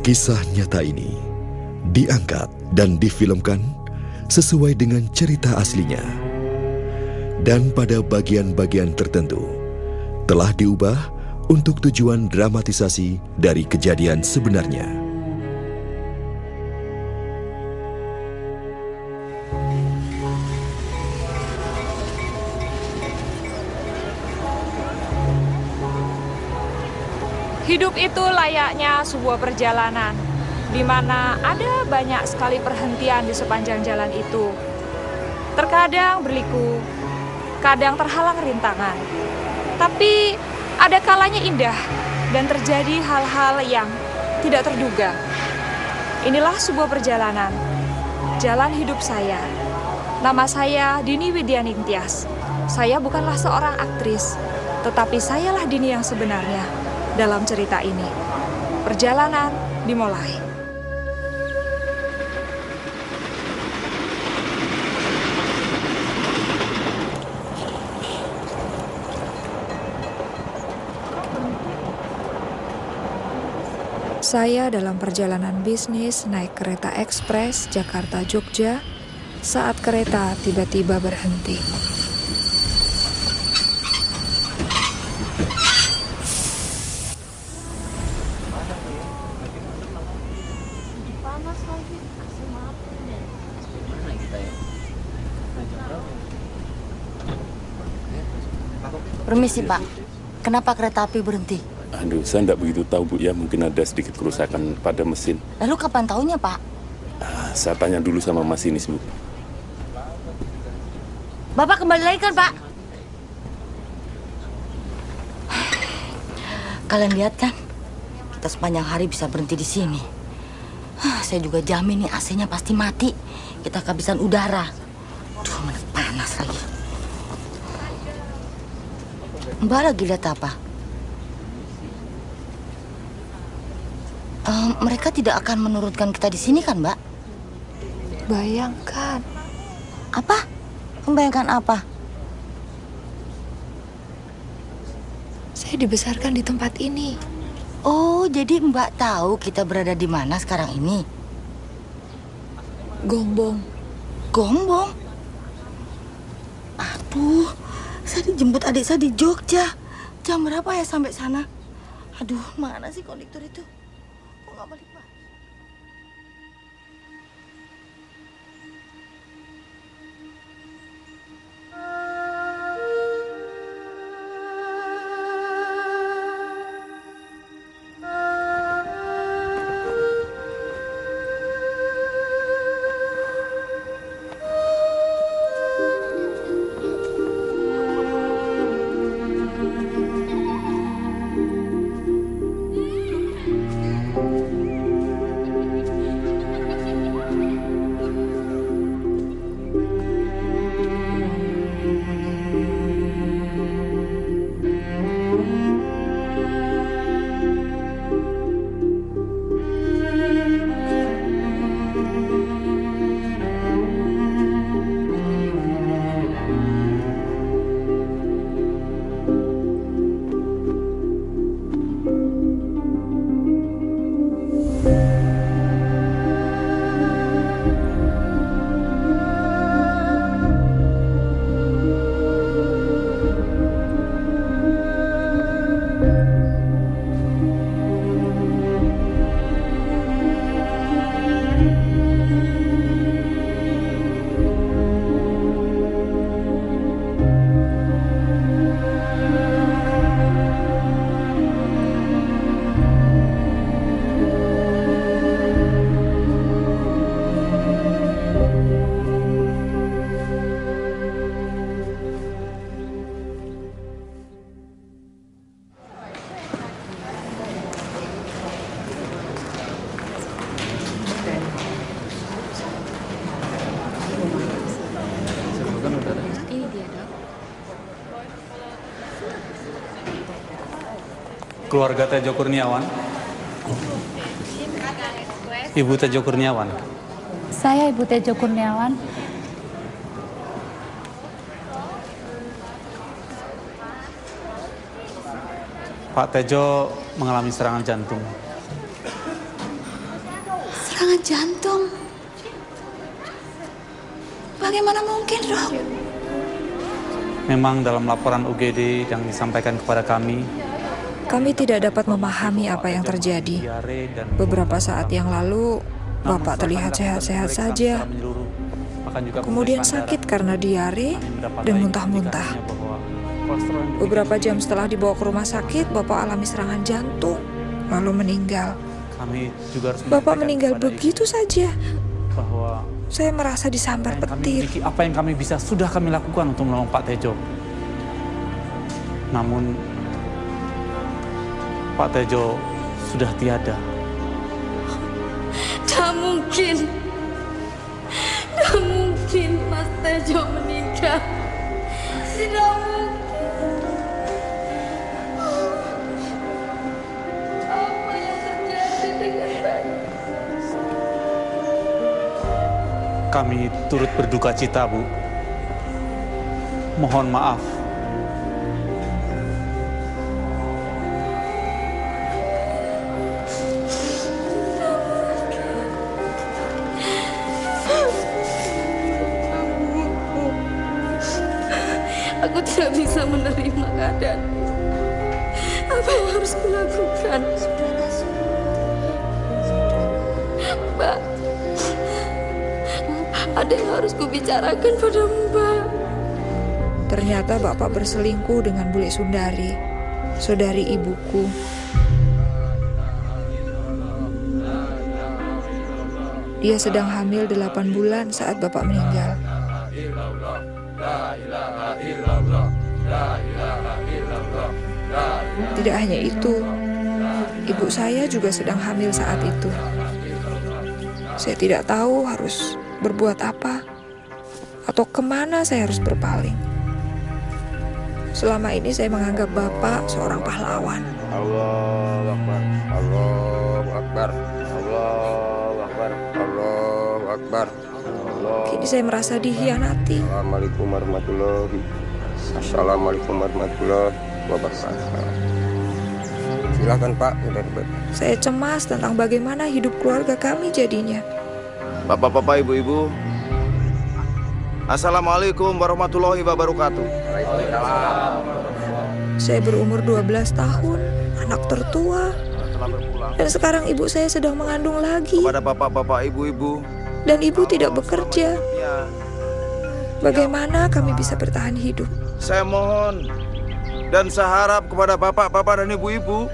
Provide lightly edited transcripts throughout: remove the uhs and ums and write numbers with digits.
Kisah nyata ini diangkat dan difilmkan sesuai dengan cerita aslinya. Dan pada bagian-bagian tertentu telah diubah untuk tujuan dramatisasi dari kejadian sebenarnya. Hidup itu layaknya sebuah perjalanan, di mana ada banyak sekali perhentian di sepanjang jalan itu. Terkadang berliku, kadang terhalang rintangan. Tapi ada kalanya indah dan terjadi hal-hal yang tidak terduga. Inilah sebuah perjalanan, jalan hidup saya. Nama saya Dini Widianing Tias. Saya bukanlah seorang aktris, tetapi sayalah Dini yang sebenarnya. Dalam cerita ini, perjalanan dimulai. Saya dalam perjalanan bisnis naik kereta ekspres Jakarta-Jogja saat kereta tiba-tiba berhenti. Permisi Pak, kenapa kereta api berhenti? Aduh, saya tidak begitu tahu Bu ya, mungkin ada sedikit kerusakan pada mesin. Lalu kapan tahunya Pak? Saya tanya dulu sama masinis Bu. Bapak kembali lagi kan Pak? Kalian lihat kan, kita sepanjang hari bisa berhenti di sini. Saya juga jamin nih AC-nya pasti mati. Kita kehabisan udara. Duh, mana panas lagi. Mbak lagi lihat apa? Mereka tidak akan menurunkan kita di sini kan, Mbak? Bayangkan. Apa? Membayangkan apa? Saya dibesarkan di tempat ini. Oh, jadi Mbak tahu kita berada di mana sekarang ini? Gombong. Gombong? Aduh, saya dijemput adik saya di Jogja. Jam berapa ya sampai sana? Aduh, mana sih konduktor itu? Kok nggak balik, Pak? Keluarga Tejo Kurniawan. Ibu Tejo Kurniawan. Saya Ibu Tejo Kurniawan. Pak Tejo mengalami serangan jantung. Serangan jantung. Bagaimana mungkin, Dok? Memang dalam laporan UGD yang disampaikan kepada kami tidak dapat memahami apa yang terjadi. Beberapa saat yang lalu, Bapak terlihat sehat-sehat saja. Kemudian sakit karena diare dan muntah-muntah. Beberapa jam setelah dibawa ke rumah sakit, Bapak alami serangan jantung, lalu meninggal. Bapak meninggal begitu saja. Saya merasa disambar petir. Apa yang kami bisa sudah kami lakukan untuk menolong Pak Tejo. Namun Pak Tejo sudah tiada. Tak mungkin. Tak mungkin Mas Tejo meninggal. Tidak mungkin. Apa yang terjadi dengan saya? Kami turut berduka cita, Bu. Mohon maaf. Aku tidak bisa menerima keadaan. Apa yang harus kulakukan? Mbak, ada yang harus kubicarakan pada Mbak. Ternyata Bapak berselingkuh dengan Bule Sundari, saudari ibuku. Dia sedang hamil 8 bulan saat Bapak meninggal. Tidak hanya itu, ibu saya juga sedang hamil saat itu. Saya tidak tahu harus berbuat apa atau kemana saya harus berpaling. Selama ini saya menganggap Bapak seorang pahlawan. Allahu Akbar, Allahu Akbar, Allahu Akbar, Allahu Akbar. Kini saya merasa dikhianati. Assalamualaikum warahmatullahi wabarakatuh. Silakan Pak. Saya cemas tentang bagaimana hidup keluarga kami jadinya. Bapak-bapak, ibu-ibu, Assalamualaikum warahmatullahi wabarakatuh. Saya berumur 12 tahun, anak tertua. Dan sekarang ibu saya sedang mengandung lagi. Kepada bapak-bapak, ibu-ibu, dan ibu tidak bekerja. Bagaimana kami bisa bertahan hidup? Saya mohon dan saya harap kepada bapak-bapak dan ibu-ibu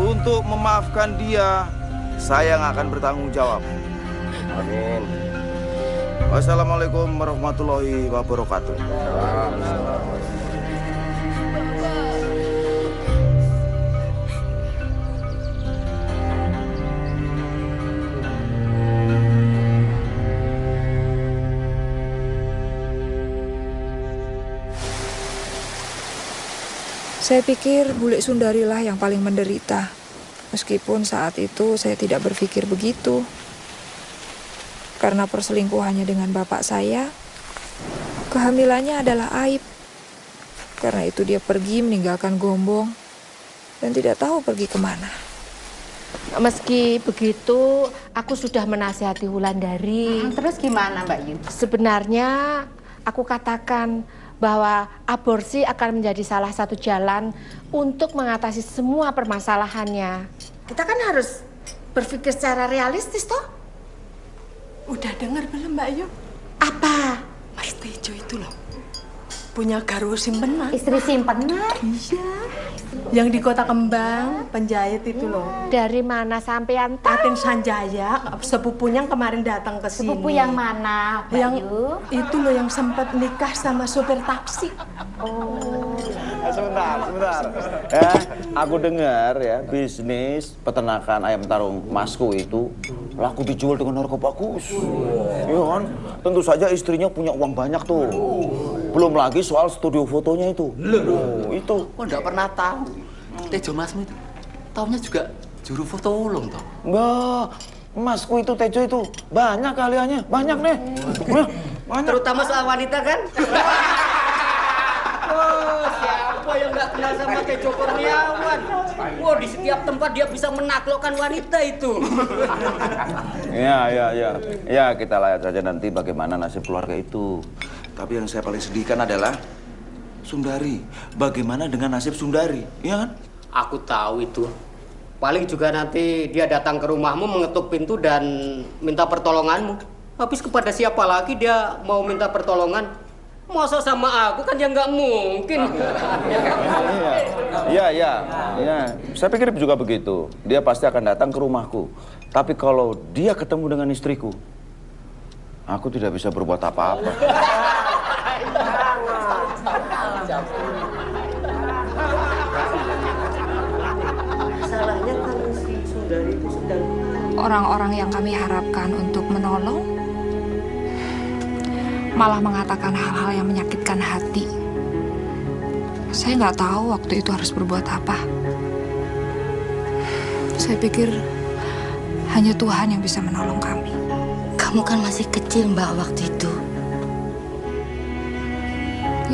untuk memaafkan dia. Saya yang akan bertanggung jawab. Amin. Wassalamualaikum warahmatullahi wabarakatuh. Saya pikir Bule Sundari lah yang paling menderita. Meskipun saat itu saya tidak berpikir begitu. Karena perselingkuhannya dengan bapak saya, kehamilannya adalah aib. Karena itu dia pergi meninggalkan Gombong dan tidak tahu pergi kemana. Meski begitu, aku sudah menasihati Wulandari. Terus gimana Mbak Yu? Sebenarnya aku katakan bahwa aborsi akan menjadi salah satu jalan untuk mengatasi semua permasalahannya. Kita kan harus berpikir secara realistis toh. Udah dengar belum Mbak Yu? Apa? Mas Tejo itu loh punya garwo simpenan. Istri simpenan? Iya. Yang di Kota Kembang, penjahit itu loh. Dari mana sampean tahu? Raden Sanjaya, sepupunya yang kemarin datang ke sini. Sepupu yang mana, Mbak yang Yu? Itu loh yang sempat nikah sama sopir taksi. Oh. Sebentar. Aku dengar ya, bisnis peternakan ayam tarung Masku itu laku dijual dengan harga bagus. Iya kan? Tentu saja istrinya punya uang banyak tuh. Belum lagi soal studio fotonya itu. Itu. Kok nggak pernah tahu? Tejo Masmu itu taunya juga juru foto ulung toh. Mbak, Masku itu Tejo itu banyak kaliannya, banyak nih. Banyak. Terutama soal wanita kan? Oh, siapa yang nggak kenal sama Tejo Kurniawan? Wah, di setiap tempat dia bisa menaklukkan wanita itu. Ya, kita lihat saja nanti bagaimana nasib keluarga itu. Tapi yang saya paling sedihkan adalah Sundari. Bagaimana dengan nasib Sundari, ya kan? Aku tahu itu. Paling juga nanti dia datang ke rumahmu, mengetuk pintu dan minta pertolonganmu. Habis kepada siapa lagi dia mau minta pertolongan? Masa sama aku kan ya nggak mungkin. Iya. Saya pikir juga begitu. Dia pasti akan datang ke rumahku. Tapi kalau dia ketemu dengan istriku, aku tidak bisa berbuat apa-apa. Salahnya kalau si Sundari itu sedang... Orang-orang yang kami harapkan untuk menolong malah mengatakan hal-hal yang menyakitkan hati. Saya nggak tahu waktu itu harus berbuat apa. Saya pikir hanya Tuhan yang bisa menolong kami. Kamu kan masih kecil, Mbak, waktu itu.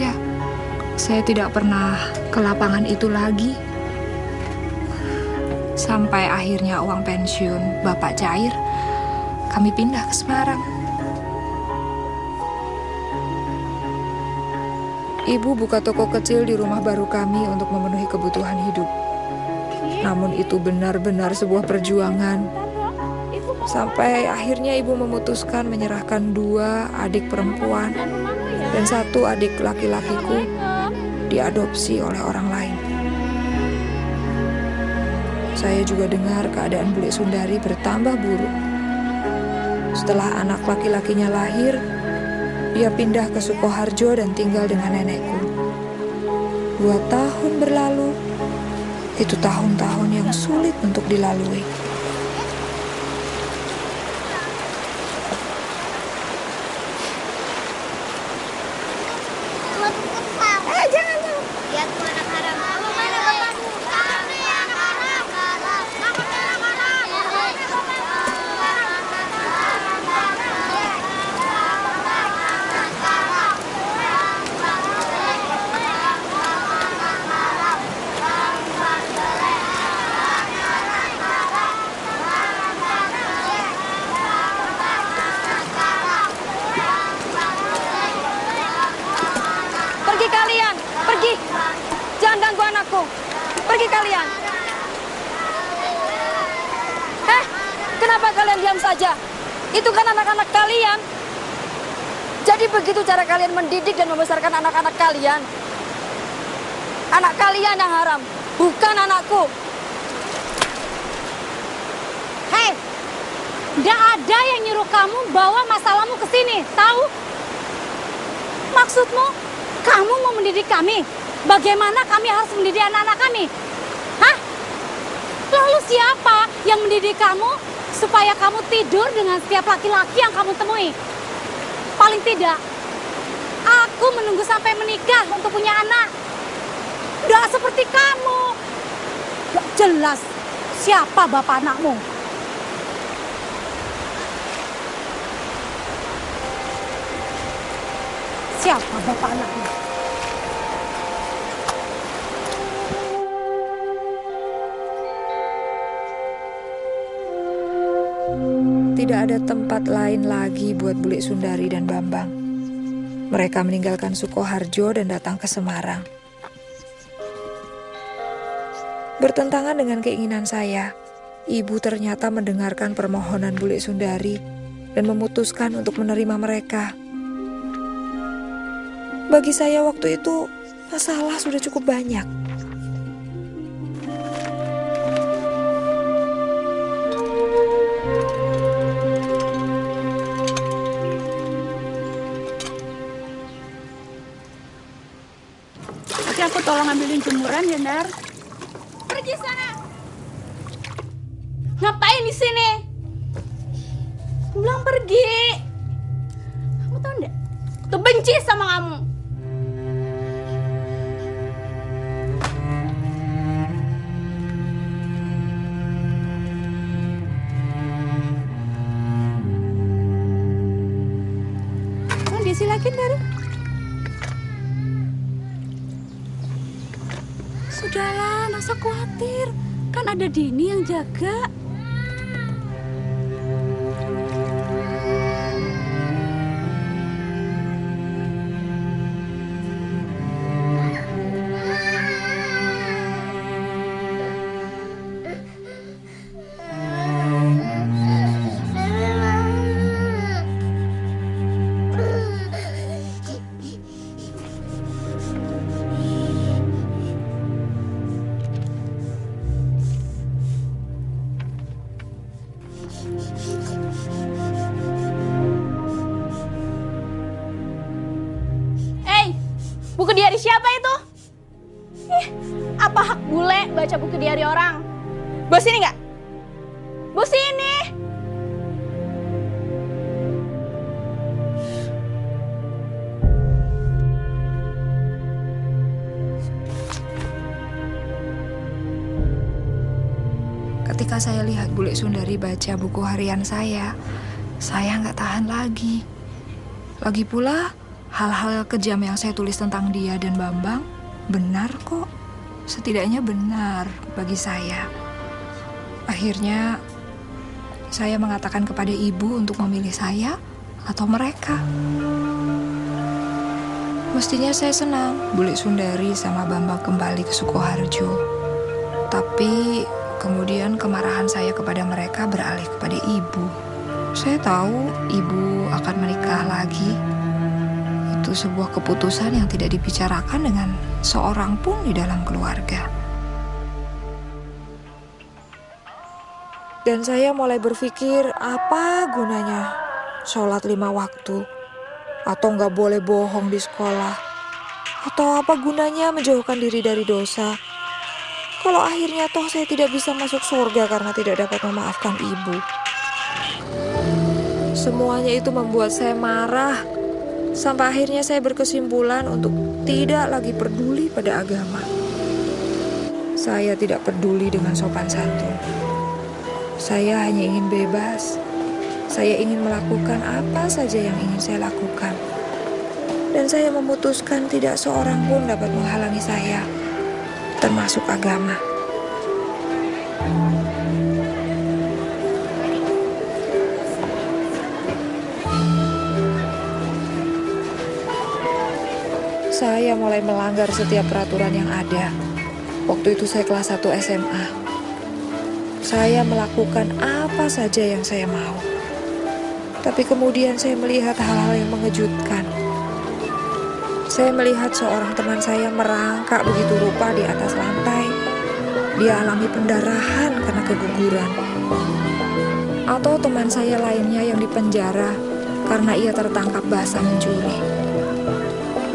Ya, saya tidak pernah ke lapangan itu lagi. Sampai akhirnya uang pensiun Bapak cair, kami pindah ke Semarang. Ibu buka toko kecil di rumah baru kami untuk memenuhi kebutuhan hidup. Namun itu benar-benar sebuah perjuangan. Sampai akhirnya ibu memutuskan menyerahkan 2 adik perempuan dan 1 adik laki-lakiku diadopsi oleh orang lain. Saya juga dengar keadaan Bule Sundari bertambah buruk. Setelah anak laki-lakinya lahir, dia pindah ke Sukoharjo dan tinggal dengan nenekku. 2 tahun berlalu, itu tahun-tahun yang sulit untuk dilalui. Pergi kalian. Kenapa kalian diam saja? Itu kan anak-anak kalian. Jadi begitu cara kalian mendidik dan membesarkan anak-anak kalian. Anak kalian yang haram, bukan anakku. Hei, nggak ada yang nyuruh kamu bawa masalahmu ke sini, tahu? Maksudmu, kamu mau mendidik kami? Bagaimana kami harus mendidik anak-anak kami? Hah? Lalu siapa yang mendidik kamu supaya kamu tidur dengan setiap laki-laki yang kamu temui? Paling tidak, aku menunggu sampai menikah untuk punya anak. Nggak seperti kamu. Nggak jelas siapa bapak anakmu. Siapa bapak anakmu? Tidak ada tempat lain lagi buat Bule Sundari dan Bambang. Mereka meninggalkan Sukoharjo dan datang ke Semarang. Bertentangan dengan keinginan saya, ibu ternyata mendengarkan permohonan Bule Sundari dan memutuskan untuk menerima mereka. Bagi saya waktu itu, masalah sudah cukup banyak. Aku tolong ambilin jemuran ya, Nar. Pergi sana. Ngapain di sini? Bilang pergi. Kamu tahu enggak? Tuh benci sama kamu. Desi lagi, Nar. Udahlah, nggak usah khawatir. Kan ada Dini yang jaga. Buku diari siapa itu? Apa hak bule baca buku diari orang? Bos ini nggak? Bos ini. Ketika saya lihat Bule Sundari baca buku harian saya nggak tahan lagi. Lagi pula, hal-hal kejam yang saya tulis tentang dia dan Bambang benar kok. Setidaknya benar bagi saya. Akhirnya saya mengatakan kepada ibu untuk memilih saya atau mereka. Mestinya saya senang Bule Sundari sama Bambang kembali ke Sukoharjo. Tapi kemudian kemarahan saya kepada mereka beralih kepada ibu. Saya tahu ibu akan menikah lagi. Itu sebuah keputusan yang tidak dibicarakan dengan seorang pun di dalam keluarga. Dan saya mulai berpikir, apa gunanya sholat 5 waktu? Atau nggak boleh bohong di sekolah? Atau apa gunanya menjauhkan diri dari dosa? Kalau akhirnya toh saya tidak bisa masuk surga karena tidak dapat memaafkan ibu. Semuanya itu membuat saya marah. Sampai akhirnya saya berkesimpulan untuk tidak lagi peduli pada agama. Saya tidak peduli dengan sopan santun. Saya hanya ingin bebas. Saya ingin melakukan apa saja yang ingin saya lakukan. Dan saya memutuskan tidak seorang pun dapat menghalangi saya, termasuk agama. Saya mulai melanggar setiap peraturan yang ada. Waktu itu saya kelas 1 SMA. Saya melakukan apa saja yang saya mau. Tapi kemudian saya melihat hal-hal yang mengejutkan. Saya melihat seorang teman saya merangkak begitu rupa di atas lantai. Dia alami pendarahan karena keguguran. Atau teman saya lainnya yang dipenjara karena ia tertangkap basah mencuri.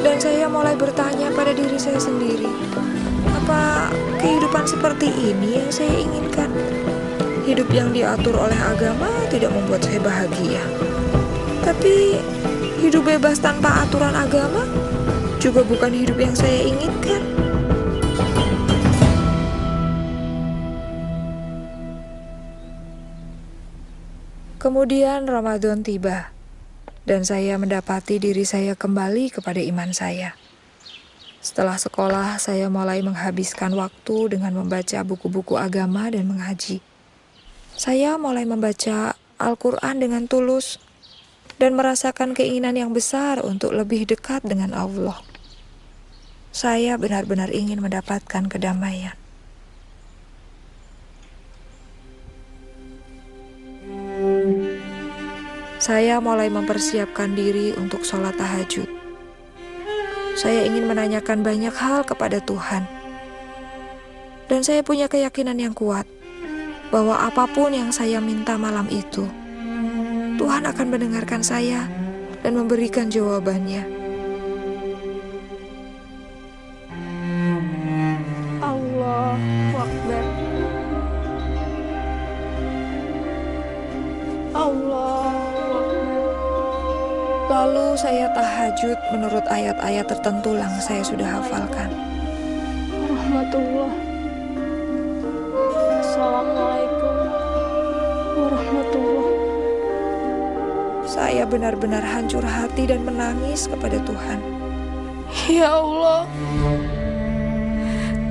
Dan saya mulai bertanya pada diri saya sendiri, apa kehidupan seperti ini yang saya inginkan? Hidup yang diatur oleh agama tidak membuat saya bahagia. Tapi hidup bebas tanpa aturan agama juga bukan hidup yang saya inginkan. Kemudian Ramadan tiba. Dan saya mendapati diri saya kembali kepada iman saya. Setelah sekolah, saya mulai menghabiskan waktu dengan membaca buku-buku agama dan mengaji. Saya mulai membaca Al-Quran dengan tulus dan merasakan keinginan yang besar untuk lebih dekat dengan Allah. Saya benar-benar ingin mendapatkan kedamaian. Saya mulai mempersiapkan diri untuk sholat tahajud. Saya ingin menanyakan banyak hal kepada Tuhan. Dan saya punya keyakinan yang kuat bahwa apapun yang saya minta malam itu, Tuhan akan mendengarkan saya dan memberikan jawabannya. Allahu Akbar. Lalu saya tahajud menurut ayat-ayat tertentu yang saya sudah hafalkan. Rahmatullah. Assalamualaikum warahmatullah. Saya benar-benar hancur hati dan menangis kepada Tuhan. Ya Allah,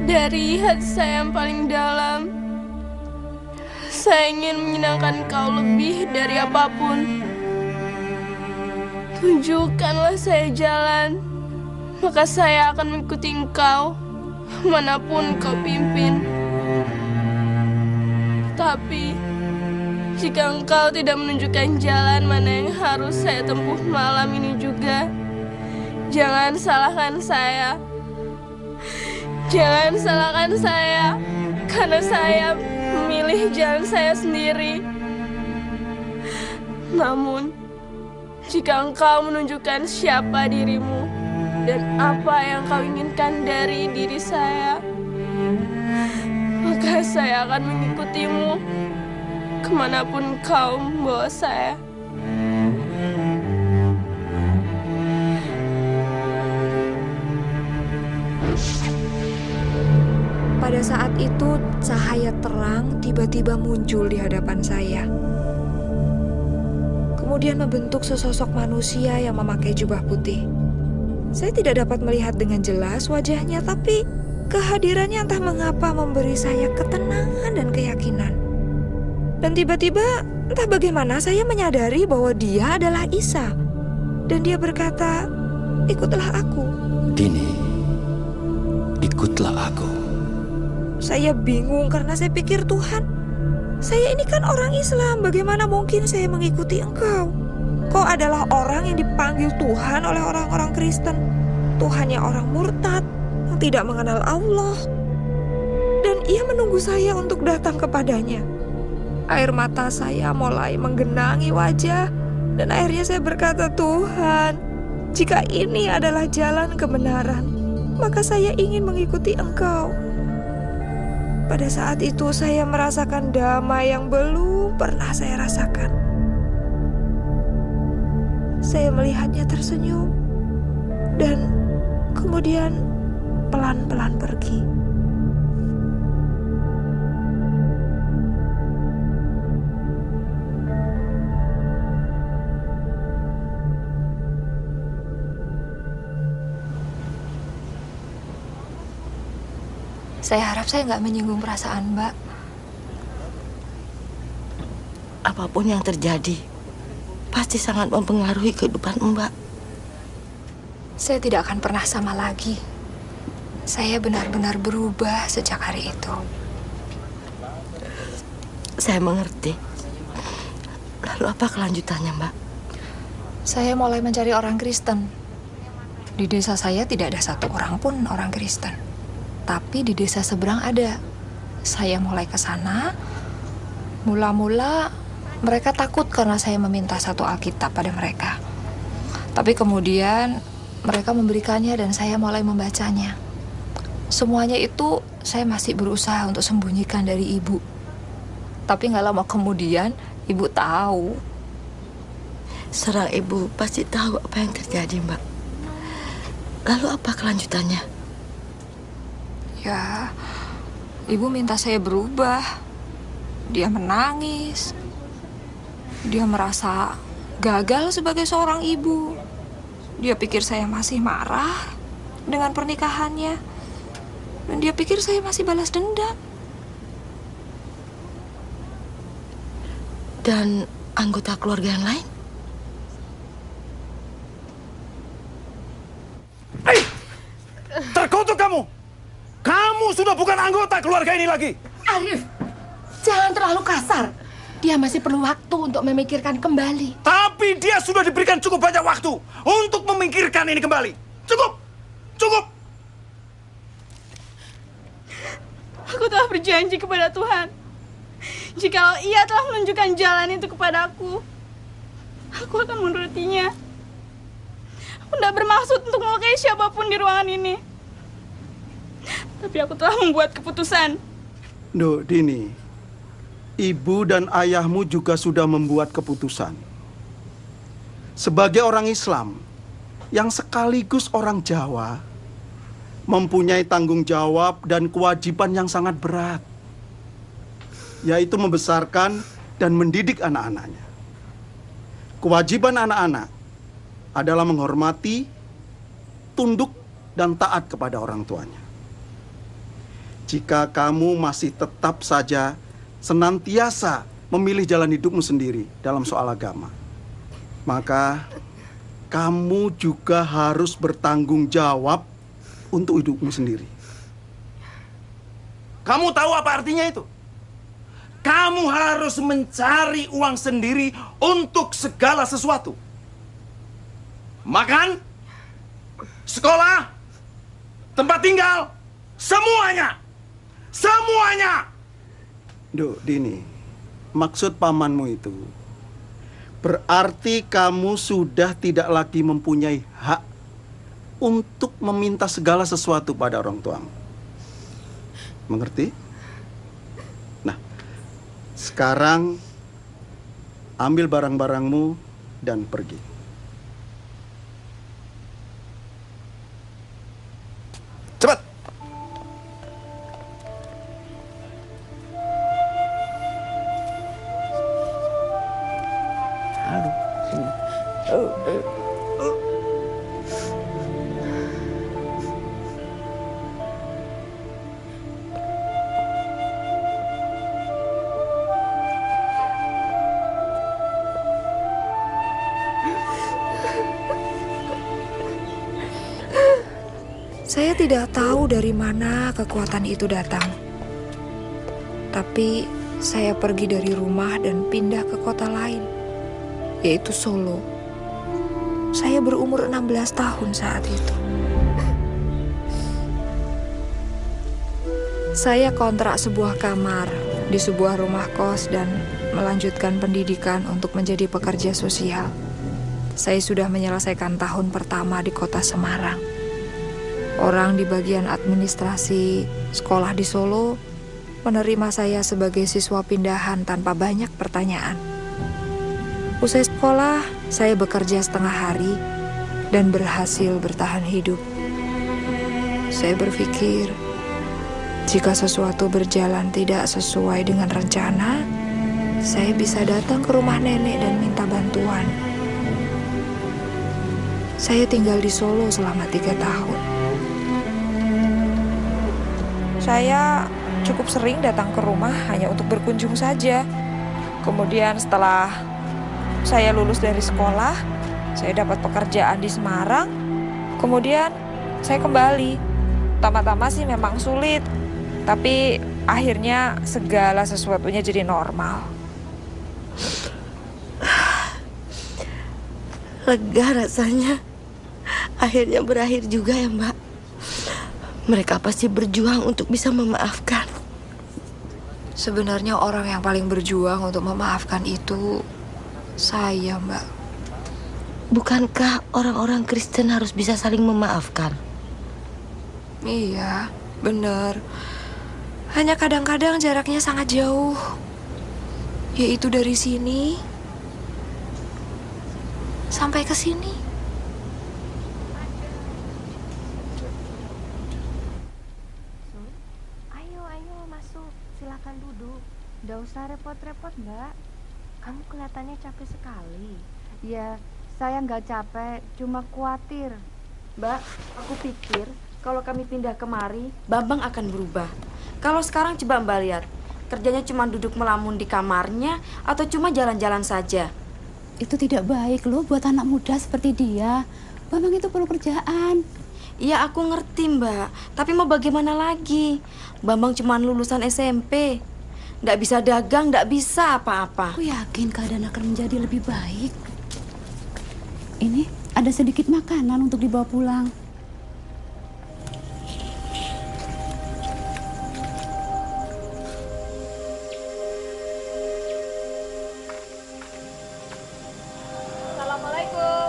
Dari hati saya yang paling dalam, saya ingin menyenangkan Kau lebih dari apapun. Tunjukkanlah saya jalan, maka saya akan mengikuti Engkau manapun Kau pimpin. Tapi jika Engkau tidak menunjukkan jalan mana yang harus saya tempuh malam ini juga, jangan salahkan saya. Jangan salahkan saya, karena saya memilih jalan saya sendiri. Namun, jika Engkau menunjukkan siapa dirimu dan apa yang Kau inginkan dari diri saya, maka saya akan mengikutimu kemanapun Kau membawa saya. Pada saat itu, cahaya terang tiba-tiba muncul di hadapan saya. Kemudian membentuk sesosok manusia yang memakai jubah putih. Saya tidak dapat melihat dengan jelas wajahnya, tapi kehadirannya entah mengapa memberi saya ketenangan dan keyakinan. Dan tiba-tiba, entah bagaimana saya menyadari bahwa dia adalah Isa. Dan dia berkata, "Ikutlah aku." Dini, ikutlah aku. Saya bingung karena saya pikir, Tuhan, saya ini kan orang Islam, bagaimana mungkin saya mengikuti Engkau? Kau adalah orang yang dipanggil Tuhan oleh orang-orang Kristen. Tuhannya orang murtad yang tidak mengenal Allah. Dan ia menunggu saya untuk datang kepadanya. Air mata saya mulai menggenangi wajah, dan akhirnya saya berkata, "Tuhan, jika ini adalah jalan kebenaran, maka saya ingin mengikuti Engkau." Pada saat itu saya merasakan damai yang belum pernah saya rasakan. Saya melihatnya tersenyum dan kemudian pelan-pelan pergi. Saya harap saya nggak menyinggung perasaan Mbak. Apapun yang terjadi, pasti sangat mempengaruhi kehidupan Mbak. Saya tidak akan pernah sama lagi. Saya benar-benar berubah sejak hari itu. Saya mengerti. Lalu apa kelanjutannya, Mbak? Saya mulai mencari orang Kristen. Di desa saya tidak ada satu orang pun orang Kristen. Tapi di desa seberang ada. Saya mulai ke sana. Mula-mula mereka takut karena saya meminta satu Alkitab pada mereka. Tapi kemudian mereka memberikannya dan saya mulai membacanya. Semuanya itu saya masih berusaha untuk sembunyikan dari ibu. Tapi nggak lama kemudian ibu tahu. Serang ibu pasti tahu apa yang terjadi, Mbak. Lalu apa kelanjutannya? Ya, ibu minta saya berubah. Dia menangis. Dia merasa gagal sebagai seorang ibu. Dia pikir saya masih marah dengan pernikahannya. Dan dia pikir saya masih balas dendam. Dan anggota keluarga yang lain? Terkutuk kamu! Kamu sudah bukan anggota keluarga ini lagi! Arif, jangan terlalu kasar. Dia masih perlu waktu untuk memikirkan kembali. Tapi dia sudah diberikan cukup banyak waktu untuk memikirkan ini kembali. Cukup! Cukup! Aku telah berjanji kepada Tuhan. Jika Ia telah menunjukkan jalan itu kepadaku, aku akan menurutinya. Aku tidak bermaksud untuk melukai siapapun di ruangan ini. Tapi aku telah membuat keputusan. Duh, Dini, ibu dan ayahmu juga sudah membuat keputusan. Sebagai orang Islam yang sekaligus orang Jawa, mempunyai tanggung jawab dan kewajiban yang sangat berat, yaitu membesarkan dan mendidik anak-anaknya. Kewajiban anak-anak adalah menghormati, tunduk, dan taat kepada orang tuanya. jika kamu masih tetap saja senantiasa memilih jalan hidupmu sendiri dalam soal agama, maka kamu juga harus bertanggung jawab untuk hidupmu sendiri. Kamu tahu apa artinya itu? Kamu harus mencari uang sendiri untuk segala sesuatu. Makan, sekolah, tempat tinggal, semuanya. Semuanya. Duh, Dini, maksud pamanmu itu berarti kamu sudah tidak lagi mempunyai hak untuk meminta segala sesuatu pada orang tuamu. Mengerti? Nah, sekarang ambil barang-barangmu dan pergi. Cepat. Halo, sini. Saya tidak tahu dari mana kekuatan itu datang. Tapi saya pergi dari rumah dan pindah ke kota lain, yaitu Solo. Saya berumur 16 tahun saat itu. Saya kontrak sebuah kamar di sebuah rumah kos dan melanjutkan pendidikan untuk menjadi pekerja sosial. Saya sudah menyelesaikan tahun pertama di kota Semarang. Orang di bagian administrasi sekolah di Solo menerima saya sebagai siswa pindahan tanpa banyak pertanyaan. Usai sekolah, saya bekerja setengah hari dan berhasil bertahan hidup. Saya berpikir, jika sesuatu berjalan tidak sesuai dengan rencana, saya bisa datang ke rumah nenek dan minta bantuan. Saya tinggal di Solo selama 3 tahun. Saya cukup sering datang ke rumah hanya untuk berkunjung saja. Kemudian setelah saya lulus dari sekolah, saya dapat pekerjaan di Semarang. Kemudian saya kembali. Pertama-tama sih memang sulit, tapi akhirnya segala sesuatunya jadi normal. Lega rasanya. Akhirnya berakhir juga ya, Mbak. Mereka pasti berjuang untuk bisa memaafkan. Sebenarnya orang yang paling berjuang untuk memaafkan itu saya, Mbak. Bukankah orang-orang Kristen harus bisa saling memaafkan? Iya, benar. Hanya kadang-kadang jaraknya sangat jauh. Yaitu dari sini sampai ke sini. Silakan duduk. Nggak usah repot-repot, Mbak. Kamu kelihatannya capek sekali. Ya, saya nggak capek, cuma khawatir. Mbak, aku pikir kalau kami pindah kemari, Bambang akan berubah. Kalau sekarang coba Mbak lihat, kerjanya cuma duduk melamun di kamarnya atau cuma jalan-jalan saja. Itu tidak baik loh buat anak muda seperti dia. Bambang itu perlu kerjaan. Iya, aku ngerti, Mbak. Tapi mau bagaimana lagi? Bambang cuma lulusan SMP. Nggak bisa dagang, nggak bisa apa-apa. Aku yakin keadaan akan menjadi lebih baik. Ini ada sedikit makanan untuk dibawa pulang. Assalamualaikum.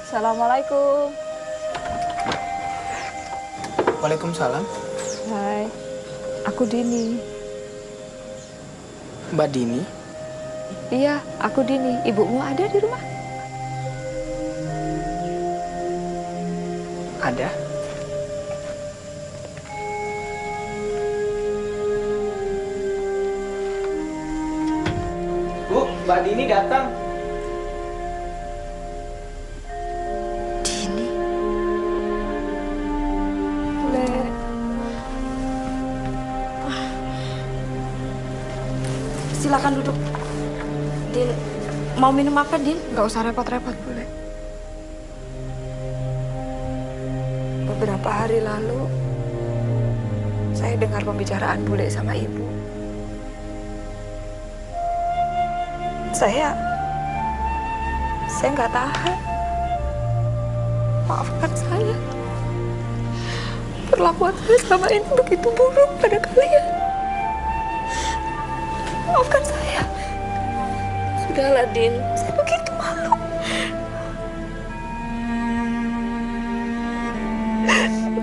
Assalamualaikum. Waalaikumsalam. Hai, aku Dini. Mbak Dini? Iya, aku Dini. Ibumu ada di rumah? Ada. Bu, Mbak Dini datang. Silakan duduk. Din, mau minum apa, Din? Gak usah repot-repot, boleh. Beberapa hari lalu, saya dengar pembicaraan Bule sama Ibu. Saya nggak tahan. Maafkan saya. Perlakuan saya selama ini begitu buruk pada kalian. Maafkan saya. Sudahlah, Din. Saya begitu malu.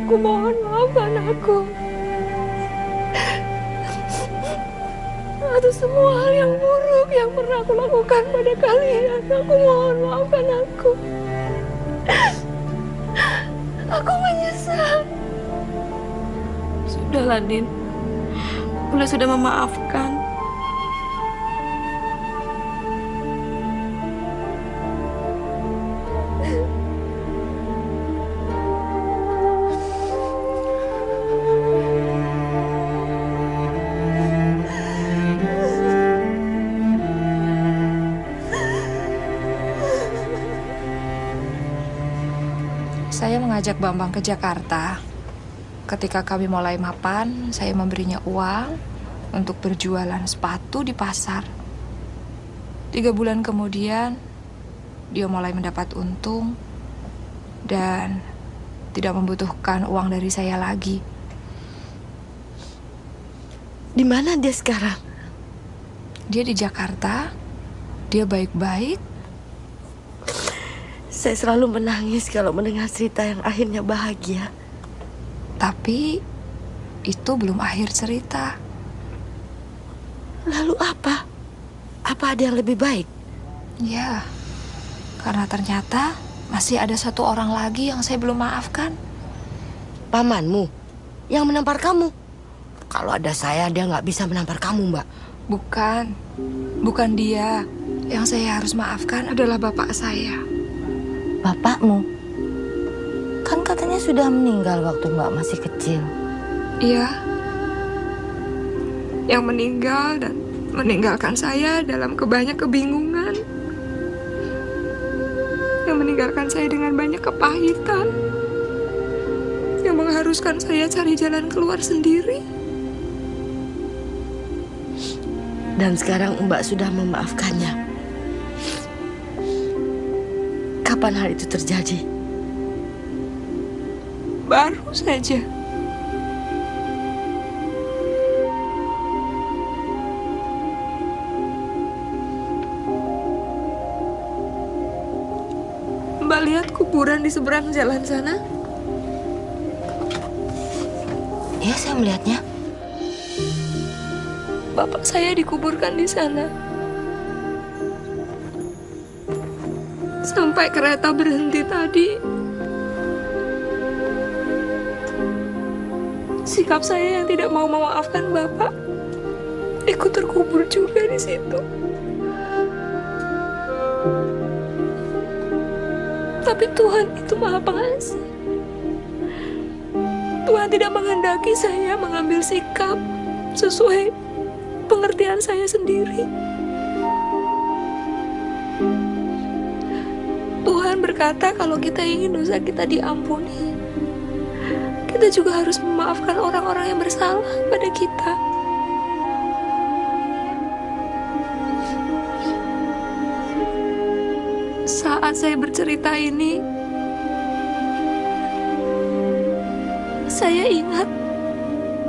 Aku mohon maafkan aku. Atas semua hal yang buruk yang pernah aku lakukan pada kalian. Aku mohon maafkan aku. Aku menyesal. Sudahlah, Din. Bule sudah memaafkan. Saya mengajak Bambang ke Jakarta. Ketika kami mulai mapan, saya memberinya uang untuk berjualan sepatu di pasar. 3 bulan kemudian, dia mulai mendapat untung dan tidak membutuhkan uang dari saya lagi. Di mana dia sekarang? Dia di Jakarta. Dia baik-baik. Saya selalu menangis kalau mendengar cerita yang akhirnya bahagia. Tapi itu belum akhir cerita. Lalu apa? Apa ada yang lebih baik? Ya, karena ternyata masih ada 1 orang lagi yang saya belum maafkan. Pamanmu yang menampar kamu. Kalau ada saya, dia nggak bisa menampar kamu, Mbak. Bukan dia. Yang saya harus maafkan adalah bapak saya. Bapakmu? Kan katanya sudah meninggal waktu Mbak masih kecil. Iya. Yang meninggal dan meninggalkan saya dalam banyak kebingungan. Yang meninggalkan saya dengan banyak kepahitan. Yang mengharuskan saya cari jalan keluar sendiri. Dan sekarang Mbak sudah memaafkannya. Kapan hal itu terjadi? Baru saja. Mbak lihat kuburan di seberang jalan sana? Iya, saya melihatnya. Bapak saya dikuburkan di sana. Sampai kereta berhenti tadi, sikap saya yang tidak mau memaafkan Bapak ikut terkubur juga di situ. Tapi Tuhan itu Maha Pengasih. Tuhan tidak menghendaki saya mengambil sikap sesuai pengertian saya sendiri. Tuhan berkata kalau kita ingin dosa kita diampuni, kita juga harus memaafkan orang-orang yang bersalah pada kita. Saat saya bercerita ini, saya ingat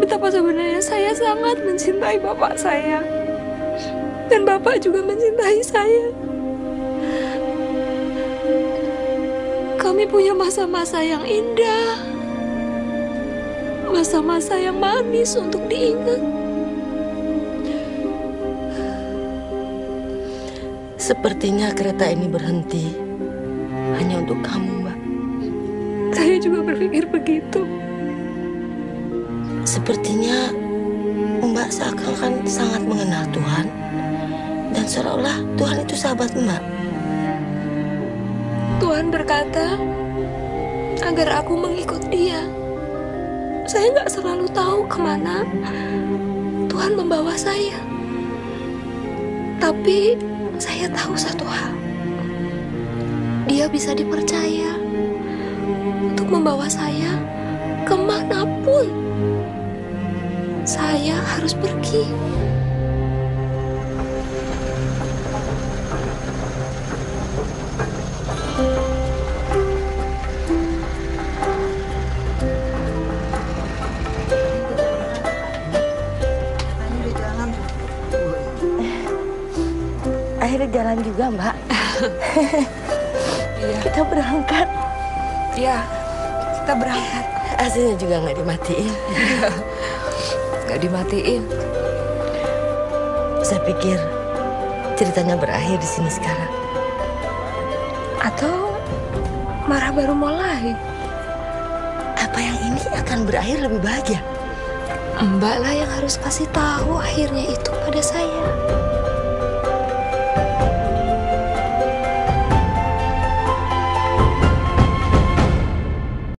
betapa sebenarnya saya sangat mencintai bapak saya. Dan bapak juga mencintai saya. Kami punya masa-masa yang indah, masa-masa yang manis untuk diingat. Sepertinya kereta ini berhenti hanya untuk kamu, Mbak. Saya juga berpikir begitu. Sepertinya Mbak seakan-akan sangat mengenal Tuhan. Dan seolah-olah Tuhan itu sahabat Mbak. Tuhan berkata agar aku mengikut Dia. Saya nggak selalu tahu kemana Tuhan membawa saya. Tapi saya tahu satu hal. Dia bisa dipercaya untuk membawa saya kemanapun saya harus pergi. Akhirnya jalan juga, Mbak. Iya. Kita berangkat. Iya, kita berangkat. AC-nya juga nggak dimatiin. Nggak dimatiin. Saya pikir ceritanya berakhir di sini sekarang. Atau marah baru mulai. Apa yang ini akan berakhir lebih bahagia? Mbak lah yang harus kasih tahu akhirnya itu pada saya.